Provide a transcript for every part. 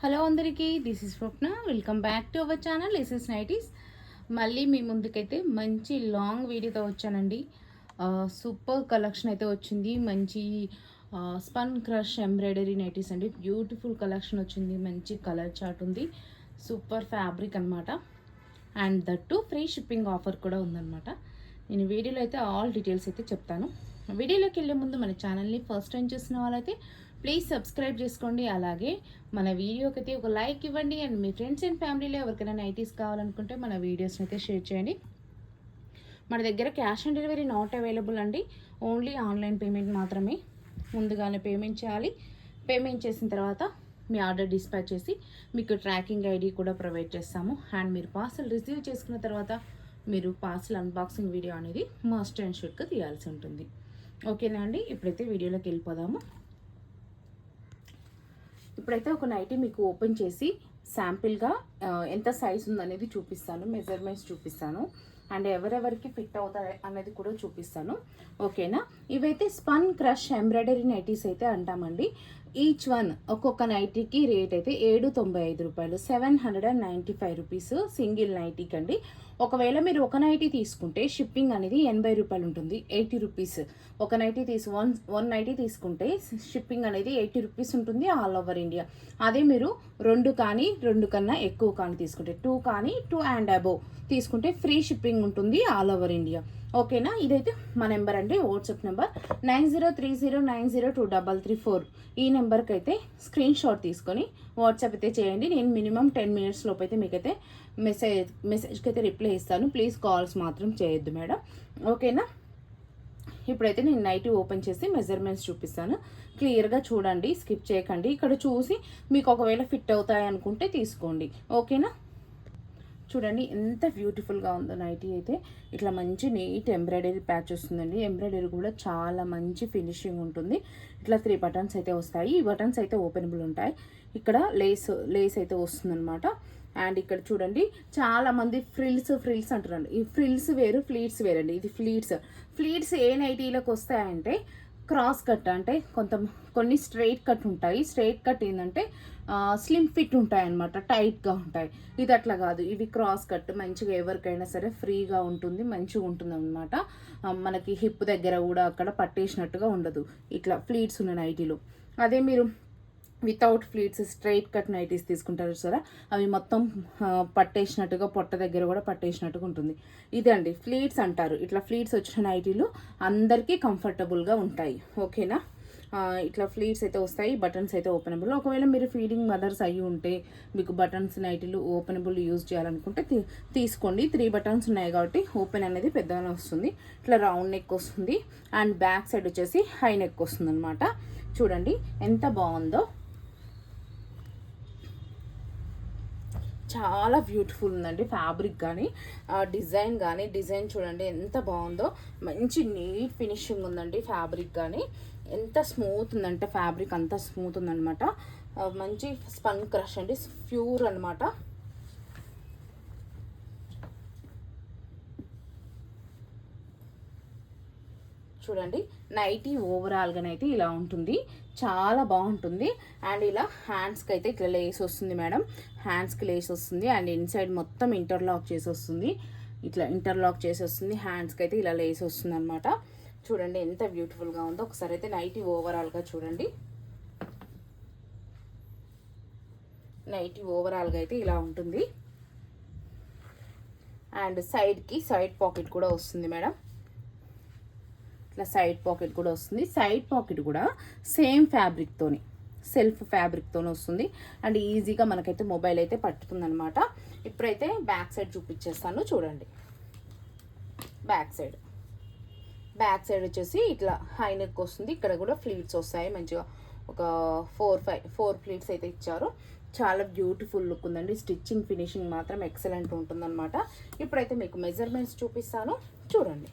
Hello అందరికీ, this is Swapna. Welcome back to our channel SS nineties. మళ్ళీ మీ ముందుకైతే మంచి లాంగ్ వీడియోతో వచ్చానండి. సూపర్ కలెక్షన్ అయితే వచ్చింది. మంచి స్పన్ క్రష్ ఎంబ్రాయిడరీ నైటీస్ అండి. బ్యూటిఫుల్ కలెక్షన్ వచ్చింది. మంచి కలర్ చార్ట్ ఉంది. సూపర్ ఫ్యాబ్రిక్ అనమాట. And that free shipping offer కూడా ఉందన్నమాట. నేను వీడియోలో అయితే ఆల్ డీటెయిల్స్ అయితే చెప్తాను. వీడియోలోకి వెళ్ళే ముందు మన ఛానల్ని ఫస్ట్ టైం చూసిన వాళ్ళైతే ప్లీజ్ సబ్స్క్రైబ్ చేసుకోండి. అలాగే మన వీడియోకి అయితే ఒక లైక్ ఇవ్వండి. అండ్ మీ ఫ్రెండ్స్ అండ్ ఫ్యామిలీలో ఎవరికైనా నైటీస్ కావాలనుకుంటే మన వీడియోస్ని అయితే షేర్ చేయండి. మన దగ్గర cash on delivery not available అండి. ఓన్లీ ఆన్లైన్ పేమెంట్ మాత్రమే. ముందుగానే పేమెంట్ చేయాలి. పేమెంట్ చేసిన తర్వాత మీ ఆర్డర్ డిస్పాచ్ చేసి మీకు ట్రాకింగ్ ఐడి కూడా ప్రొవైడ్ చేస్తాము. అండ్ మీరు పార్సల్ రిసీవ్ చేసుకున్న తర్వాత మీరు పార్సల్ అన్బాక్సింగ్ వీడియో అనేది మస్ట్ అండ్ షుడ్గా తీయాల్సి ఉంటుంది. ఓకేనా అండి? ఇప్పుడైతే వీడియోలోకి వెళ్ళిపోదాము. ఇప్పుడైతే ఒక నైటీ మీకు ఓపెన్ చేసి శాంపిల్గా ఎంత సైజ్ ఉందనేది చూపిస్తాను, మెజర్మెంట్స్ చూపిస్తాను, అండ్ ఎవరెవరికి ఫిట్ అవుతాయి అనేది కూడా చూపిస్తాను. ఓకేనా? ఇవైతే స్పన్ క్రష్ ఎంబ్రాయిడరీ నైటీస్ అయితే అంటామండి. ఈచ్ వన్ ఒక్కొక్క నైటీకి రేట్ అయితే 795 రూపాయలు, 795 రూపీస్ సింగిల్ నైటీకి అండి. ఒకవేళ మీరు ఒక నైటీ తీసుకుంటే షిప్పింగ్ అనేది 80 రూపాయలు ఉంటుంది, 80 రూపీస్. ఒక నైటీ వన్ నైటీ తీసుకుంటే షిప్పింగ్ అనేది 80 రూపీస్ ఉంటుంది ఆల్ ఓవర్ ఇండియా. అదే మీరు రెండు కన్నా ఎక్కువ కానీ తీసుకుంటే 2 కానీ 2 అండ్ అబోవ్ తీసుకుంటే ఫ్రీ షిప్పింగ్ ఉంటుంది ఆల్ ఓవర్ ఇండియా. ఓకేనా? ఇదైతే మా నెంబర్ అండి, వాట్సాప్ నెంబర్ 9030902334. ఈ నెంబర్కి అయితే స్క్రీన్ షాట్ తీసుకొని వాట్సాప్ అయితే చేయండి. నేను మినిమం 10 మినిట్స్ లోపు అయితే మీకైతే మెసేజ్కి అయితే రిప్లై ఇస్తాను. ప్లీజ్ కాల్స్ మాత్రం చేయొద్దు మేడం. ఓకేనా? ఇప్పుడైతే నేను నైటీ ఓపెన్ చేసి మెజర్మెంట్స్ చూపిస్తాను. క్లియర్గా చూడండి, స్కిప్ చేయకండి. ఇక్కడ చూసి మీకు ఒకవేళ ఫిట్ అవుతాయి అనుకుంటే తీసుకోండి. ఓకేనా? చూడండి ఎంత బ్యూటిఫుల్గా ఉందో నైటీ అయితే. ఇట్లా మంచి నీట్ ఎంబ్రాయిడరీ ప్యాచ్ వస్తుందండి. ఎంబ్రాయిడరీ కూడా చాలా మంచి ఫినిషింగ్ ఉంటుంది. ఇట్లా 3 బటన్స్ అయితే వస్తాయి. ఈ బటన్స్ అయితే ఓపెనబుల్ ఉంటాయి. ఇక్కడ లేస్ అయితే వస్తుందన్నమాట. అండ్ ఇక్కడ చూడండి, చాలా మంది ఫ్రిల్స్ అంటారండి. ఈ ఫ్రిల్స్ వేరు, ఫ్లీట్స్ వేరండి. ఇది ఫ్లీట్స్ ఏ నైటీలకు వస్తాయంటే క్రాస్ కట్, అంటే కొన్ని స్ట్రైట్ కట్ ఉంటాయి. స్ట్రైట్ కట్ ఏంటంటే స్లిమ్ ఫిట్ ఉంటాయి అన్నమాట, టైట్గా ఉంటాయి. ఇది అట్లా కాదు, ఇవి క్రాస్ కట్. మంచిగా ఎవరికైనా సరే ఫ్రీగా ఉంటుంది, మంచిగా ఉంటుంది అనమాట. మనకి హిప్ దగ్గర కూడా అక్కడ పట్టేసినట్టుగా ఉండదు ఇట్లా ఫ్లీట్స్ ఉన్న నైటీలు. అదే మీరు without fleets straight cut nighties తీసుకుంటారు సరే, అవి మొత్తం పట్టేసినట్టుగా, పొట్ట దగ్గర కూడా పట్టేసినట్టుగా ఉంటుంది. ఇదండి ఫ్లీట్స్ అంటారు. ఇట్లా ఫ్లీట్స్ వచ్చిన నైటీలు అందరికీ కంఫర్టబుల్గా ఉంటాయి. ఓకేనా? ఇట్లా ఫ్లీట్స్ అయితే వస్తాయి. బటన్స్ అయితే ఓపెనబుల్. ఒకవేళ మీరు ఫీడింగ్ మదర్స్ అయ్యి ఉంటే మీకు బటన్స్ నైటీలు ఓపెనబుల్ యూజ్ చేయాలనుకుంటే తీసుకోండి. 3 బటన్స్ ఉన్నాయి కాబట్టి ఓపెన్ అనేది పెద్దగానే వస్తుంది. ఇట్లా రౌండ్ నెక్ వస్తుంది. అండ్ బ్యాక్ సైడ్ వచ్చేసి హై నెక్ వస్తుంది అనమాట. చూడండి ఎంత బాగుందో, చాలా బ్యూటిఫుల్ ఉందండి. ఫ్యాబ్రిక్ కానీ డిజైన్ చూడండి ఎంత బాగుందో. మంచి నీట్ ఫినిషింగ్ ఉందండి. ఫ్యాబ్రిక్ కానీ ఎంత స్మూత్ ఉందంటే ఫ్యాబ్రిక్ అంతా స్మూత్ ఉందనమాట. మంచి స్పన్ క్రష్ అండి, ప్యూర్ అనమాట. చూడండి నైటీ ఓవరాల్గానైతే ఇలా ఉంటుంది, చాలా బాగుంటుంది. అండ్ ఇలా హ్యాండ్స్కి అయితే ఇట్లా లేస్ వస్తుంది మేడం. హ్యాండ్స్కి లేస్ వస్తుంది. అండ్ ఇన్సైడ్ మొత్తం ఇంటర్లాక్ చేసి వస్తుంది. ఇట్లా ఇంటర్లాక్ చేసి వస్తుంది. హ్యాండ్స్కి అయితే ఇలా లేస్ వస్తుంది అనమాట. చూడండి ఎంత బ్యూటిఫుల్గా ఉందో. ఒకసారి అయితే నైటీ ఓవరాల్గా చూడండి. నైటీ ఓవరాల్గా అయితే ఇలా ఉంటుంది. అండ్ సైడ్ పాకెట్ కూడా వస్తుంది మేడం. ఇట్లా సైడ్ పాకెట్ కూడా వస్తుంది. సైడ్ పాకెట్ కూడా సేమ్ ఫ్యాబ్రిక్తోని, సెల్ఫ్ ఫ్యాబ్రిక్తోనే వస్తుంది. అండ్ ఈజీగా మనకైతే మొబైల్ అయితే పట్టుతుంది అనమాట. ఇప్పుడైతే బ్యాక్ సైడ్ చూపించేస్తాను చూడండి. బ్యాక్ సైడ్ వచ్చేసి ఇట్లా హై నెక్ వస్తుంది. ఇక్కడ కూడా ఫ్లీట్స్ వస్తాయి. మంచిగా ఒక 4 ఫ్లీట్స్ అయితే ఇచ్చారు. చాలా బ్యూటిఫుల్ లుక్ ఉందండి. స్టిచ్చింగ్ ఫినిషింగ్ మాత్రం ఎక్సలెంట్ ఉంటుందన్నమాట. ఇప్పుడైతే మీకు మెజర్మెంట్స్ చూపిస్తాను చూడండి.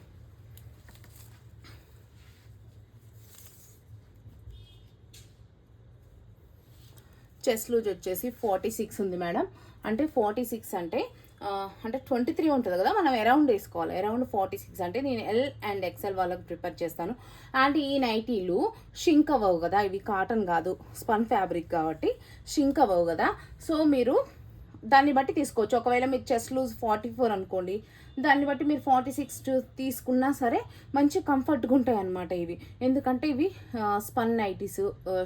చెస్ట్ లూజ్ వచ్చేసి 46 ఉంది మేడం. అంటే 46 అంటే అంటే 23 ఉంటుంది కదా, మనం అరౌండ్ వేసుకోవాలి. అరౌండ్ 46 అంటే నేను ఎల్ అండ్ ఎక్సెల్ వాళ్ళకి ప్రిపేర్ చేస్తాను. అండ్ ఈ నైటీలు షింక్ అవ్వవు కదా, ఇవి కాటన్ కాదు స్పన్ ఫ్యాబ్రిక్ కాబట్టి షింక్ అవ్వవు కదా. సో మీరు దాన్ని బట్టి తీసుకోవచ్చు. ఒకవేళ మీరు చెస్ట్ లూజ్ 44 అనుకోండి, దాన్ని బట్టి మీరు 46 తీసుకున్నా సరే మంచి కంఫర్ట్గా ఉంటాయి అన్నమాట ఇవి. ఎందుకంటే ఇవి స్పన్ నైటీస్,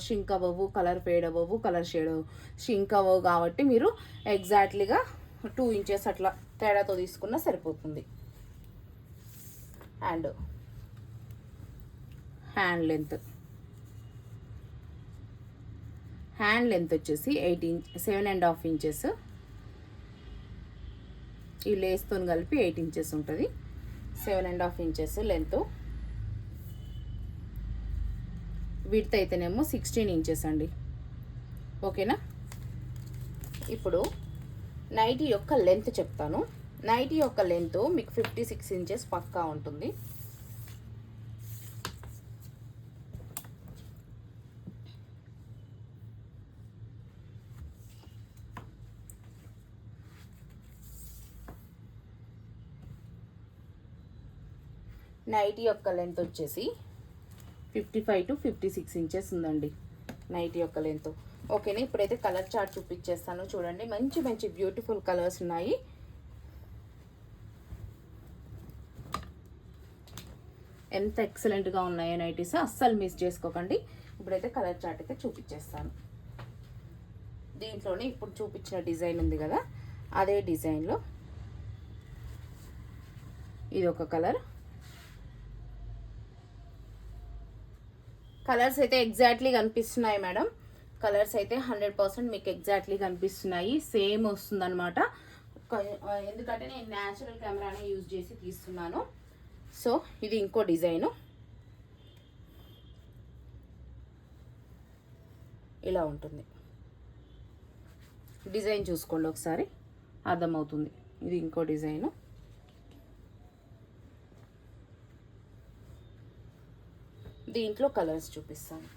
షింక్ అవ్వవు, కలర్ ఫేడ్ అవ్వవు, కలర్ షేడ్ అవ్వవు, షింక్ అవ్వవు కాబట్టి మీరు ఎగ్జాక్ట్లీగా 2 ఇంచెస్ అట్లా తేడాతో తీసుకున్నా సరిపోతుంది. అండ్ హ్యాండ్ లెంత్ వచ్చేసి 7.5 ఇంచెస్. ఈ లేస్తో కలిపి 8 ఇంచెస్ ఉంటుంది. 7.5 ఇంచెస్ లెంత్. విడ్త్ అయితేనేమో 16 ఇంచెస్ అండి. ఓకేనా. ఇప్పుడు నైటీ యొక్క లెంత్ చెప్తాను. నైటీ యొక్క లెంత్ మీకు 56 ఇంచెస్ పక్కా ఉంటుంది. నైటీ యొక్క లెంత్ వచ్చేసి 55 to 56 ఇంచెస్ ఉందండి నైటీ యొక్క లెంత్. ఓకేనా. ఇప్పుడైతే కలర్ చార్ట్ చూపించేస్తాను చూడండి. మంచి మంచి బ్యూటిఫుల్ కలర్స్ ఉన్నాయి. ఎంత ఎక్సలెంట్గా ఉన్నాయో నైటీస్, అస్సలు మిస్ చేసుకోకండి. ఇప్పుడైతే కలర్ చార్ట్ అయితే చూపించేస్తాను. దీంట్లోనే ఇప్పుడు చూపించిన డిజైన్ ఉంది కదా, అదే డిజైన్లో ఇది ఒక కలర్. కలర్స్ అయితే ఎగ్జాక్ట్లీ కనిపిస్తున్నాయి మేడం. కలర్స్ అయితే 100% మీకు ఎగ్జాక్ట్లీ కనిపిస్తున్నాయి. సేమ్ వస్తుందన్నమాట. ఎందుకంటే నేను న్యాచురల్ కెమెరానే యూజ్ చేసి తీస్తున్నాను. సో ఇది ఇంకో డిజైను. ఇలా ఉంటుంది. డిజైన్ చూసుకోండి ఒకసారి, అర్థమవుతుంది. ఇది ఇంకో డిజైను. దీంట్లో కలర్స్ చూపిస్తాను.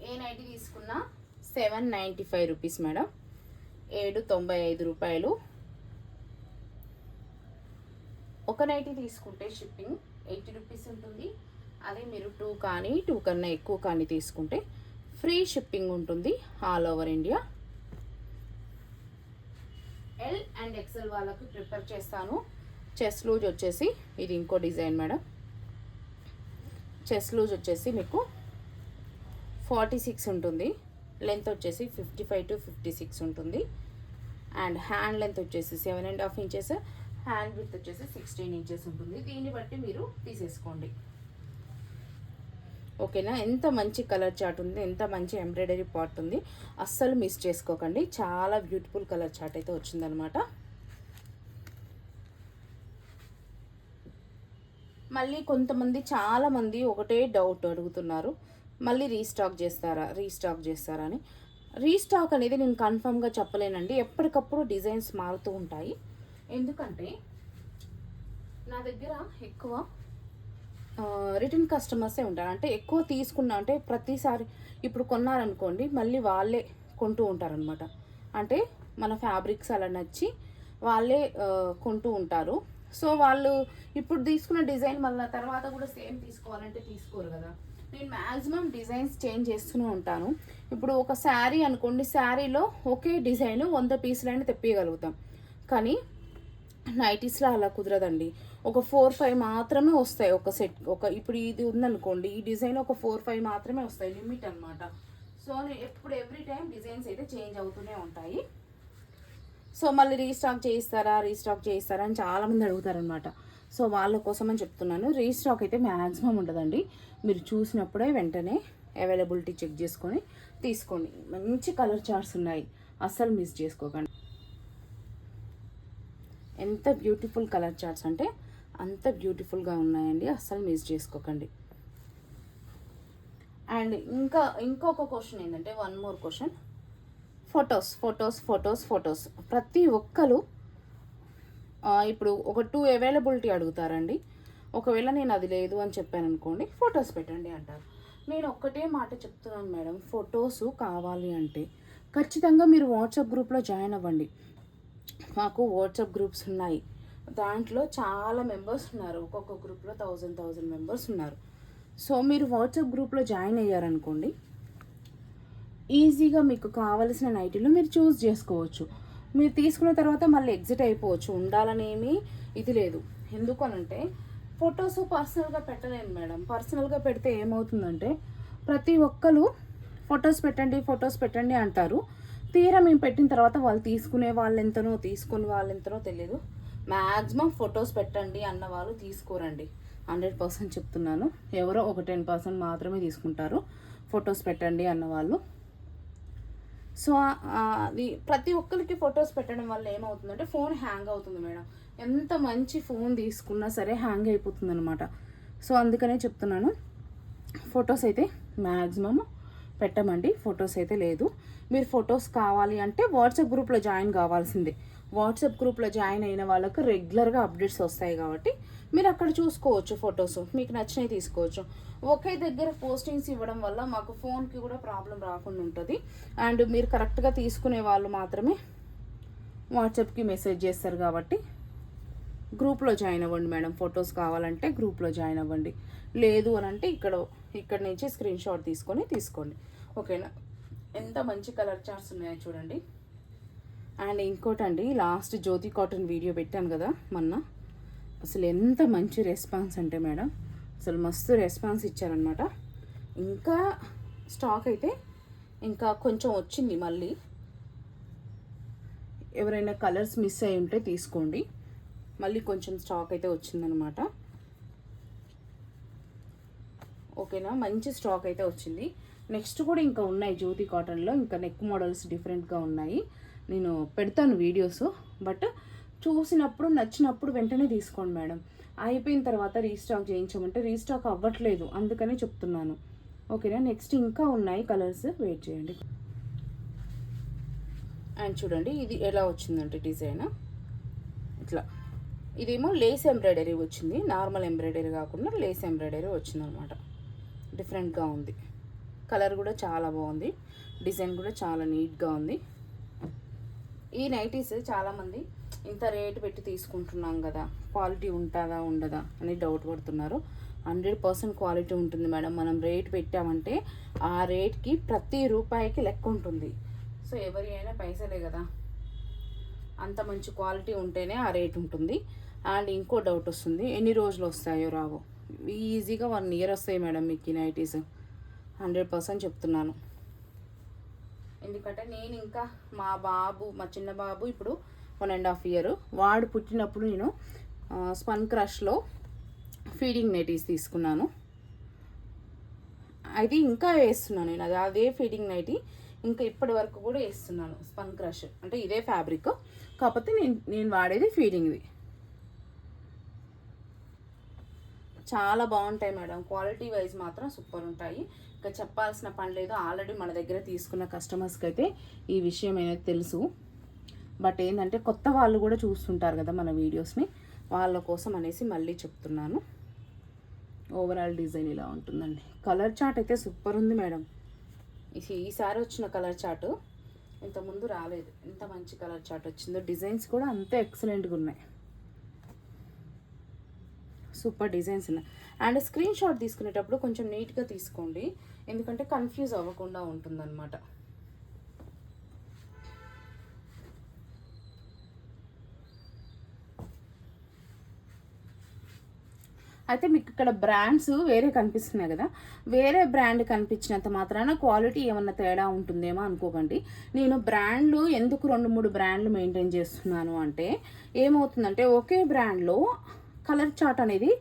ఏ నైటీ తీసుకున్నా 795 రూపీస్ మేడం. 795 రూపాయలు. ఒక నైటీ తీసుకుంటే షిప్పింగ్ 80 రూపీస్ ఉంటుంది. అదే మీరు 2 కానీ 2 కన్నా ఎక్కువ కానీ తీసుకుంటే ఫ్రీ షిప్పింగ్ ఉంటుంది all over India. L and XL వాళ్ళకి ప్రిఫర్ చేస్తాను. చెస్ట్ లూజ్ వచ్చేసి ఇది ఇంకో డిజైన్ మేడం. చెస్ట్ లూజ్ వచ్చేసి మీకు 46 ఉంటుంది. లెంత్ వచ్చేసి 55 to 56 ఉంటుంది. అండ్ హ్యాండ్ లెంత్ వచ్చేసి 7.5 ఇంచెస్. హ్యాండ్ విడ్త్ వచ్చేసి 16 ఇంచెస్ ఉంటుంది. దీన్ని బట్టి మీరు తీసేసుకోండి. ఓకేనా. ఎంత మంచి కలర్ చార్ట్ ఉంది, ఎంత మంచి ఎంబ్రాయిడరీ పార్ట్ ఉంది, అస్సలు మిస్ చేసుకోకండి. చాలా బ్యూటిఫుల్ కలర్ చార్ట్ అయితే వచ్చిందనమాట. మళ్ళీ కొంతమంది చాలామంది ఒకటే డౌట్ అడుగుతున్నారు, మళ్ళీ రీస్టాక్ చేస్తారా అని. రీస్టాక్ అనేది నేను కన్ఫర్మ్గా చెప్పలేనండి. ఎప్పటికప్పుడు డిజైన్స్ మారుతూ ఉంటాయి. ఎందుకంటే నా దగ్గర ఎక్కువ రిటర్న్ కస్టమర్సే ఉంటారు. అంటే ఎక్కువ తీసుకున్నా అంటే ప్రతిసారి ఇప్పుడు కొన్నారనుకోండి మళ్ళీ వాళ్ళే కొంటూ ఉంటారనమాట. అంటే మన ఫ్యాబ్రిక్స్ అలా నచ్చి వాళ్ళే కొంటూ ఉంటారు. సో వాళ్ళు ఇప్పుడు తీసుకున్న డిజైన్ మళ్ళీ తర్వాత కూడా సేమ్ తీసుకోవాలంటే తీసుకోరు కదా. నేను మ్యాక్సిమం డిజైన్స్ చేంజ్ చేస్తూనే ఉంటాను. ఇప్పుడు ఒక శారీ అనుకోండి, శారీలో ఒకే డిజైన్ 100 పీసులైనా తెప్పియగలుగుతాం. కానీ నైటీస్లో అలా కుదరదండి. ఒక 4-5 మాత్రమే వస్తాయి ఒక సెట్. ఇప్పుడు ఇది ఉందనుకోండి, ఈ డిజైన్ ఒక 4-5 మాత్రమే వస్తాయి, లిమిట్ అనమాట. సో ఎప్పుడు ఎవ్రీ టైం డిజైన్స్ అయితే చేంజ్ అవుతూనే ఉంటాయి. సో మళ్ళీ రీస్టాక్ చేయిస్తారా అని చాలామంది అడుగుతారనమాట. సో వాళ్ళ కోసం అని చెప్తున్నాను. రీస్టాక్ అయితే మ్యాక్సిమం ఉండదండి. మీరు చూసినప్పుడే వెంటనే అవైలబిలిటీ చెక్ చేసుకొని తీసుకోండి. మంచి కలర్ చార్ట్స్ ఉన్నాయి, అస్సలు మిస్ చేసుకోకండి. ఎంత బ్యూటిఫుల్ కలర్ చార్ట్స్ అంటే అంత బ్యూటిఫుల్గా ఉన్నాయండి, అస్సలు మిస్ చేసుకోకండి. అండ్ ఇంకొక క్వశ్చన్ ఏంటంటే, వన్ మోర్ క్వశ్చన్, ఫొటోస్. ప్రతి ఒక్కరు ఇప్పుడు ఒక 2 అవైలబిలిటీ అడుగుతారండి. ఒకవేళ నేను అది లేదు అని చెప్పాను అనుకోండి, ఫొటోస్ పెట్టండి అంటారు. నేను ఒక్కటే మాట చెప్తున్నాను మేడం, ఫొటోస్ కావాలి అంటే ఖచ్చితంగా మీరు వాట్సాప్ గ్రూప్లో జాయిన్ అవ్వండి. మాకు వాట్సాప్ గ్రూప్స్ ఉన్నాయి. దాంట్లో చాలా మెంబర్స్ ఉన్నారు. ఒక్కొక్క గ్రూప్లో 1000 మెంబర్స్ ఉన్నారు. సో మీరు వాట్సాప్ గ్రూప్లో జాయిన్ అయ్యారనుకోండి, ఈజీగా మీకు కావలసిన నైటీలు మీరు చూస్ చేసుకోవచ్చు. మీరు తీసుకున్న తర్వాత మళ్ళీ ఎగ్జిట్ అయిపోవచ్చు. ఉండాలనేమి ఇది లేదు. ఎందుకనంటే ఫొటోస్ పర్సనల్గా పెట్టలేను మేడం. పర్సనల్గా పెడితే ఏమవుతుందంటే ప్రతి ఒక్కరు ఫొటోస్ పెట్టండి అంటారు. తీరా మేము పెట్టిన తర్వాత వాళ్ళు తీసుకునే వాళ్ళెంతనో తీసుకునే వాళ్ళెంతనో తెలియదు. మ్యాక్సిమం ఫొటోస్ పెట్టండి అన్న వాళ్ళు తీసుకోరండి. 100% చెప్తున్నాను. ఎవరో ఒక 10% మాత్రమే తీసుకుంటారు ఫొటోస్ పెట్టండి అన్నవాళ్ళు. సో అది ప్రతి ఒక్కరికి ఫొటోస్ పెట్టడం వల్ల ఏమవుతుందంటే ఫోన్ హ్యాంగ్ అవుతుంది మేడం. ఎంత మంచి ఫోన్ తీసుకున్నా సరే హ్యాంగ్ అయిపోతుంది అనమాట. సో అందుకనే చెప్తున్నాను, ఫొటోస్ అయితే మ్యాక్సిమం పెట్టమండి. ఫొటోస్ అయితే లేదు. మీరు ఫొటోస్ కావాలి అంటే వాట్సాప్ గ్రూప్లో జాయిన్ కావాల్సిందే. వాట్సాప్ గ్రూప్లో జాయిన్ అయిన వాళ్ళకు రెగ్యులర్గా అప్డేట్స్ వస్తాయి కాబట్టి మీరు అక్కడ చూసుకోవచ్చు. ఫొటోస్ మీకు నచ్చినవి తీసుకోవచ్చు. ఒకే దగ్గర పోస్టింగ్స్ ఇవ్వడం వల్ల మాకు ఫోన్కి కూడా ప్రాబ్లం రాకుండా ఉంటుంది. అండ్ మీరు కరెక్ట్గా తీసుకునే వాళ్ళు మాత్రమే వాట్సాప్కి మెసేజ్ చేస్తారు కాబట్టి గ్రూప్లో జాయిన్ అవ్వండి మేడం. ఫొటోస్ కావాలంటే గ్రూప్లో జాయిన్ అవ్వండి. లేదు అని అంటే ఇక్కడ నుంచి స్క్రీన్ షాట్ తీసుకోండి. ఓకేనా? ఎంత మంచి కలర్ చార్ట్స్ ఉన్నాయో చూడండి. అండ్ ఇంకోటండి, లాస్ట్ జ్యోతి కాటన్ వీడియో పెట్టాను కదా మొన్న, అసలు ఎంత మంచి రెస్పాన్స్ అంటే మేడం, అసలు మస్తు రెస్పాన్స్ ఇచ్చారనమాట. ఇంకా స్టాక్ అయితే ఇంకా కొంచెం వచ్చింది. మళ్ళీ ఎవరైనా కలర్స్ మిస్ అయి ఉంటే తీసుకోండి. మళ్ళీ కొంచెం స్టాక్ అయితే వచ్చిందనమాట. ఓకేనా? మంచి స్టాక్ అయితే వచ్చింది. నెక్స్ట్ కూడా ఇంకా ఉన్నాయి జ్యోతి కాటన్లో. ఇంకా నెక్ మోడల్స్ డిఫరెంట్గా ఉన్నాయి. నేను పెడతాను వీడియోస్. బట్ చూసినప్పుడు నచ్చినప్పుడు వెంటనే తీసుకోండి మేడం. అయిపోయిన తర్వాత రీస్టాక్ చేయించమంటే రీస్టాక్ అవ్వట్లేదు, అందుకనే చెప్తున్నాను. ఓకేనా? నెక్స్ట్ ఇంకా ఉన్నాయి కలర్స్, వెయిట్ చేయండి. అండ్ చూడండి, ఇది ఎలా వచ్చిందంటే డిజైన్ ఇట్లా. ఇదేమో లేస్ ఎంబ్రాయిడరీ వచ్చింది. నార్మల్ ఎంబ్రాయిడరీ కాకుండా లేస్ ఎంబ్రాయిడరీ వచ్చిందనమాట. డిఫరెంట్గా ఉంది. కలర్ కూడా చాలా బాగుంది. డిజైన్ కూడా చాలా నీట్గా ఉంది. ఈ నైటీస్ చాలామంది ఇంత రేటు పెట్టి తీసుకుంటున్నాం కదా, క్వాలిటీ ఉంటుందా ఉండదా అని డౌట్ పడుతున్నారు. 100% క్వాలిటీ ఉంటుంది మేడం. మనం రేట్ పెట్టామంటే ఆ రేట్కి ప్రతి రూపాయికి లెక్క ఉంటుంది. సో ఎవరి అయినా పైసలే కదా, అంత మంచి క్వాలిటీ ఉంటేనే ఆ రేట్ ఉంటుంది. అండ్ ఇంకో డౌట్ వస్తుంది, ఎన్ని రోజులు వస్తాయో రావో. ఈజీగా 1 year వస్తాయి మేడం మీకు ఈ నైటీస్. 100% చెప్తున్నాను. ఎందుకంటే నేను ఇంకా మా చిన్న బాబు ఇప్పుడు 1.5 years. వాడు పుట్టినప్పుడు నేను స్పన్ క్రష్లో ఫీడింగ్ నైటీస్ తీసుకున్నాను. అది ఇంకా వేస్తున్నాను నేను. అదే ఫీడింగ్ నైటీ ఇంకా ఇప్పటి వరకు కూడా వేస్తున్నాను. స్పన్ క్రష్ అంటే ఇదే ఫ్యాబ్రిక్, కాకపోతే నేను వాడేది ఫీడింగ్ది. చాలా బాగుంటాయి మేడం. క్వాలిటీ వైజ్ మాత్రం సూపర్ ఉంటాయి. ఇంకా చెప్పాల్సిన పని లేదు. ఆల్రెడీ మన దగ్గర తీసుకున్న కస్టమర్స్కి అయితే ఈ విషయం అనేది తెలుసు. బట్ ఏంటంటే కొత్త వాళ్ళు కూడా చూస్తుంటారు కదా మన వీడియోస్ని, వాళ్ళ కోసం అనేసి మళ్ళీ చెప్తున్నాను. ఓవరాల్ డిజైన్ ఇలా ఉంటుందండి. కలర్ చార్ట్ అయితే సూపర్ ఉంది మేడం. ఈసారి వచ్చిన కలర్ చార్ట్ ఇంతకుముందు రాలేదు. ఎంత మంచి కలర్ చార్ట్ వచ్చిందో. డిజైన్స్ కూడా అంతే ఎక్సలెంట్గా ఉన్నాయి. సూపర్ డిజైన్స్ ఉన్నాయి. అండ్ స్క్రీన్ షాట్ తీసుకునేటప్పుడు కొంచెం నీట్గా తీసుకోండి, ఎందుకంటే కన్ఫ్యూజ్ అవ్వకుండా ఉంటుందన్నమాట. అయితే మీకు ఇక్కడ బ్రాండ్స్ వేరే కనిపిస్తున్నాయి కదా, వేరే బ్రాండ్ కనిపించినంత మాత్రాన క్వాలిటీ ఏమన్నా తేడా ఉంటుందేమో అనుకోకండి. నేను బ్రాండ్లు ఎందుకు 2-3 బ్రాండ్లు మెయింటైన్ చేస్తున్నాను అంటే ఏమవుతుందంటే ఒకే బ్రాండ్లో కలర్ చార్ట్ అనేది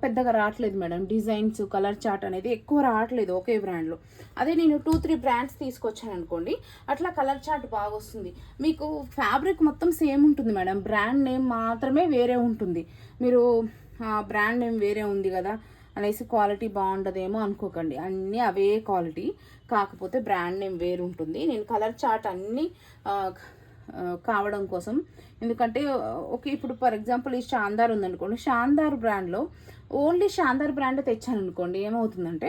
పెద్దగా రావట్లేదు మేడం. డిజైన్స్ కలర్ చార్ట్ అనేది ఎక్కువ రావట్లేదు ఒకే బ్రాండ్లో. అదే నేను 2-3 బ్రాండ్స్ తీసుకొచ్చాను అనుకోండి, అట్లా కలర్ చార్ట్ బాగా వస్తుంది. మీకు ఫ్యాబ్రిక్ మొత్తం సేమ్ ఉంటుంది మేడం, బ్రాండ్ నేమ్ మాత్రమే వేరే ఉంటుంది. మీరు బ్రాండ్ నేమ్ వేరే ఉంది కదా అనేసి క్వాలిటీ బాగుండదేమో అనుకోకండి. అన్నీ అవే క్వాలిటీ, కాకపోతే బ్రాండ్ నేమ్ వేరు ఉంటుంది. నేను కలర్ చార్ట్ అన్నీ కావడం కోసం, ఎందుకంటే ఓకే ఇప్పుడు ఫర్ ఎగ్జాంపుల్ ఈ షాందార్ ఉందనుకోండి, షాందార్ బ్రాండ్లో ఓన్లీ షాందార్ బ్రాండ్ తెచ్చాను అనుకోండి, ఏమవుతుందంటే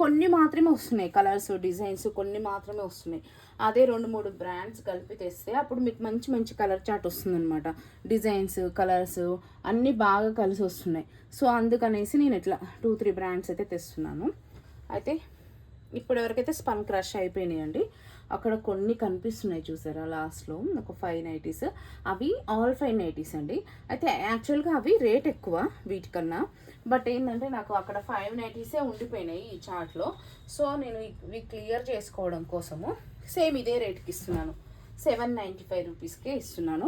కొన్ని మాత్రమే వస్తున్నాయి కలర్స్ డిజైన్స్, కొన్ని మాత్రమే వస్తున్నాయి. అదే 2-3 బ్రాండ్స్ కలిపి తెస్తే అప్పుడు మీకు మంచి మంచి కలర్ చార్ట్ వస్తుందన్నమాట. డిజైన్స్, కలర్స్ అన్నీ బాగా కలిసి వస్తున్నాయి. సో అందుకనేసి నేను ఇట్లా 2-3 బ్రాండ్స్ అయితే తెస్తున్నాను. అయితే ఇప్పటివరకైతే స్పన్ క్రష్ అయిపోయినాయండి. అక్కడ కొన్ని కనిపిస్తున్నాయి చూసారా లాస్ట్లో ఒక 5 నైటీస్. అవి ఆల్ 5 నైటీస్ అండి. అయితే యాక్చువల్గా అవి రేట్ ఎక్కువ వీటికన్నా. బట్ ఏంటంటే నాకు అక్కడ 5 నైటీసే ఉండిపోయినాయి ఈ చార్ట్లో. సో నేను ఇవి క్లియర్ చేసుకోవడం కోసము సేమ్ ఇదే రేట్కి ఇస్తున్నాను. 795 రూపీస్కే ఇస్తున్నాను.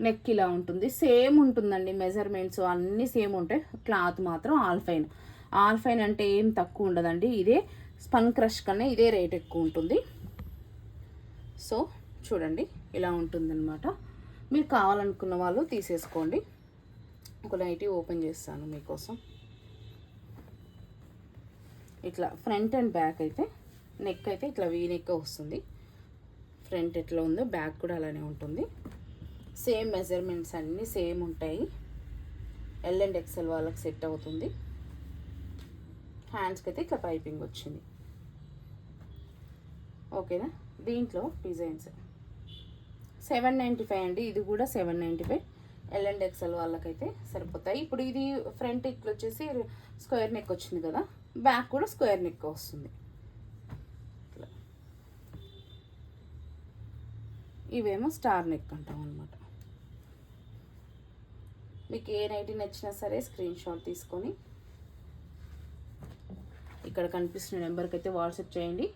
నెక్ ఇలా ఉంటుంది, సేమ్ ఉంటుందండి. మెజర్మెంట్స్ అన్నీ సేమ్ ఉంటాయి. క్లాత్ మాత్రం ఆల్ఫైన్. ఆల్ఫైన్ అంటే ఏం తక్కువ ఉండదండి. ఇదే స్పన్ క్రష్ కన్నా ఇదే రేట్ ఎక్కువ ఉంటుంది. సో చూడండి ఇలా ఉంటుందన్నమాట. మీరు కావాలనుకున్న వాళ్ళు తీసేసుకోండి. ఒక నైటీ ఓపెన్ చేస్తాను మీకోసం. ఇట్లా ఫ్రంట్ అండ్ బ్యాక్ అయితే నెక్ అయితే ఇట్లా వీ నెక్ వస్తుంది. ఫ్రంట్ ఎట్లా ఉందో బ్యాక్ కూడా అలానే ఉంటుంది. సేమ్ మెజర్మెంట్స్ అన్నీ సేమ్ ఉంటాయి. ఎల్ అండ్ ఎక్సెల్ వాళ్ళకి సెట్ అవుతుంది. హ్యాండ్స్కి అయితే ఇట్లా పైపింగ్ వచ్చింది. ఓకేనా. దీంట్లో డిజైన్స్ 795 అండి. ఇది కూడా 795. ఎల్ అండ్ ఎక్సెల్ వాళ్ళకైతే సరిపోతాయి. ఇప్పుడు ఇది ఫ్రంట్ ఇట్లా వచ్చేసి స్క్వేర్ నెక్ వచ్చింది కదా, బ్యాక్ కూడా స్క్వేర్ నెక్ వస్తుంది. ఇవేమో స్టార్ నెక్ అంటాం అనమాట. మీకు ఏ నైటీ నచ్చినా సరే స్క్రీన్ షాట్ తీసుకొని ఇక్కడ కనిపిస్తున్న నెంబర్కి అయితే వాట్సాప్ చేయండి.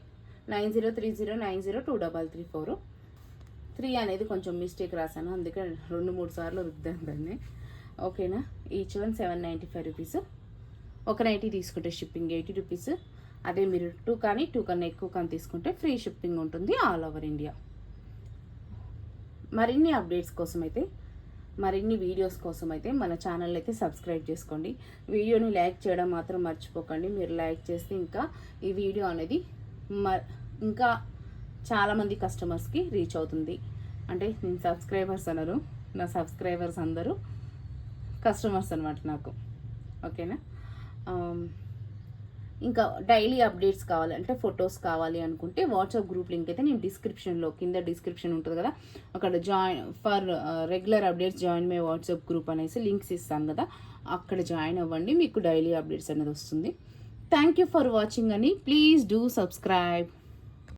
9030902334. 3 అనేది కొంచెం మిస్టేక్ రాశాను, అందుకే 2-3 సార్లు రుద్దాను దాన్ని. ఓకేనా. Each one 795 rupees. ఒక నైటీ తీసుకుంటే షిప్పింగ్ 80 రూపీస్. అదే మీరు 2 కానీ 2 కన్నా ఎక్కువ కానీ తీసుకుంటే ఫ్రీ షిప్పింగ్ ఉంటుంది ఆల్ ఓవర్ ఇండియా. మరిన్ని అప్డేట్స్ కోసం అయితే, మరిన్ని వీడియోస్ కోసం అయితే మన ఛానల్ అయితే సబ్స్క్రైబ్ చేసుకోండి. వీడియోని లైక్ చేయడం మాత్రం మర్చిపోకండి. మీరు లైక్ చేస్తే ఇంకా ఈ వీడియో అనేది ఇంకా చాలామంది కస్టమర్స్కి రీచ్ అవుతుంది. అంటే నేను సబ్స్క్రైబర్స్ అనరు, నా సబ్స్క్రైబర్స్ అందరూ కస్టమర్స్ అనమాట నాకు. ఓకేనా. ఇంకా డైలీ అప్డేట్స్ కావాలి అంటే ఫొటోస్ కావాలి అనుకుంటే వాట్సాప్ గ్రూప్ లింక్ అయితే నేను డిస్క్రిప్షన్లో కింద డిస్క్రిప్షన్ ఉంటుంది కదా, అక్కడ join for regular updates join my WhatsApp group అనేసి లింక్స్ ఇస్తాను కదా, అక్కడ జాయిన్ అవ్వండి. మీకు డైలీ అప్డేట్స్ అనేది వస్తుంది. థ్యాంక్ యూ ఫర్ వాచింగ్ అని. Please do subscribe.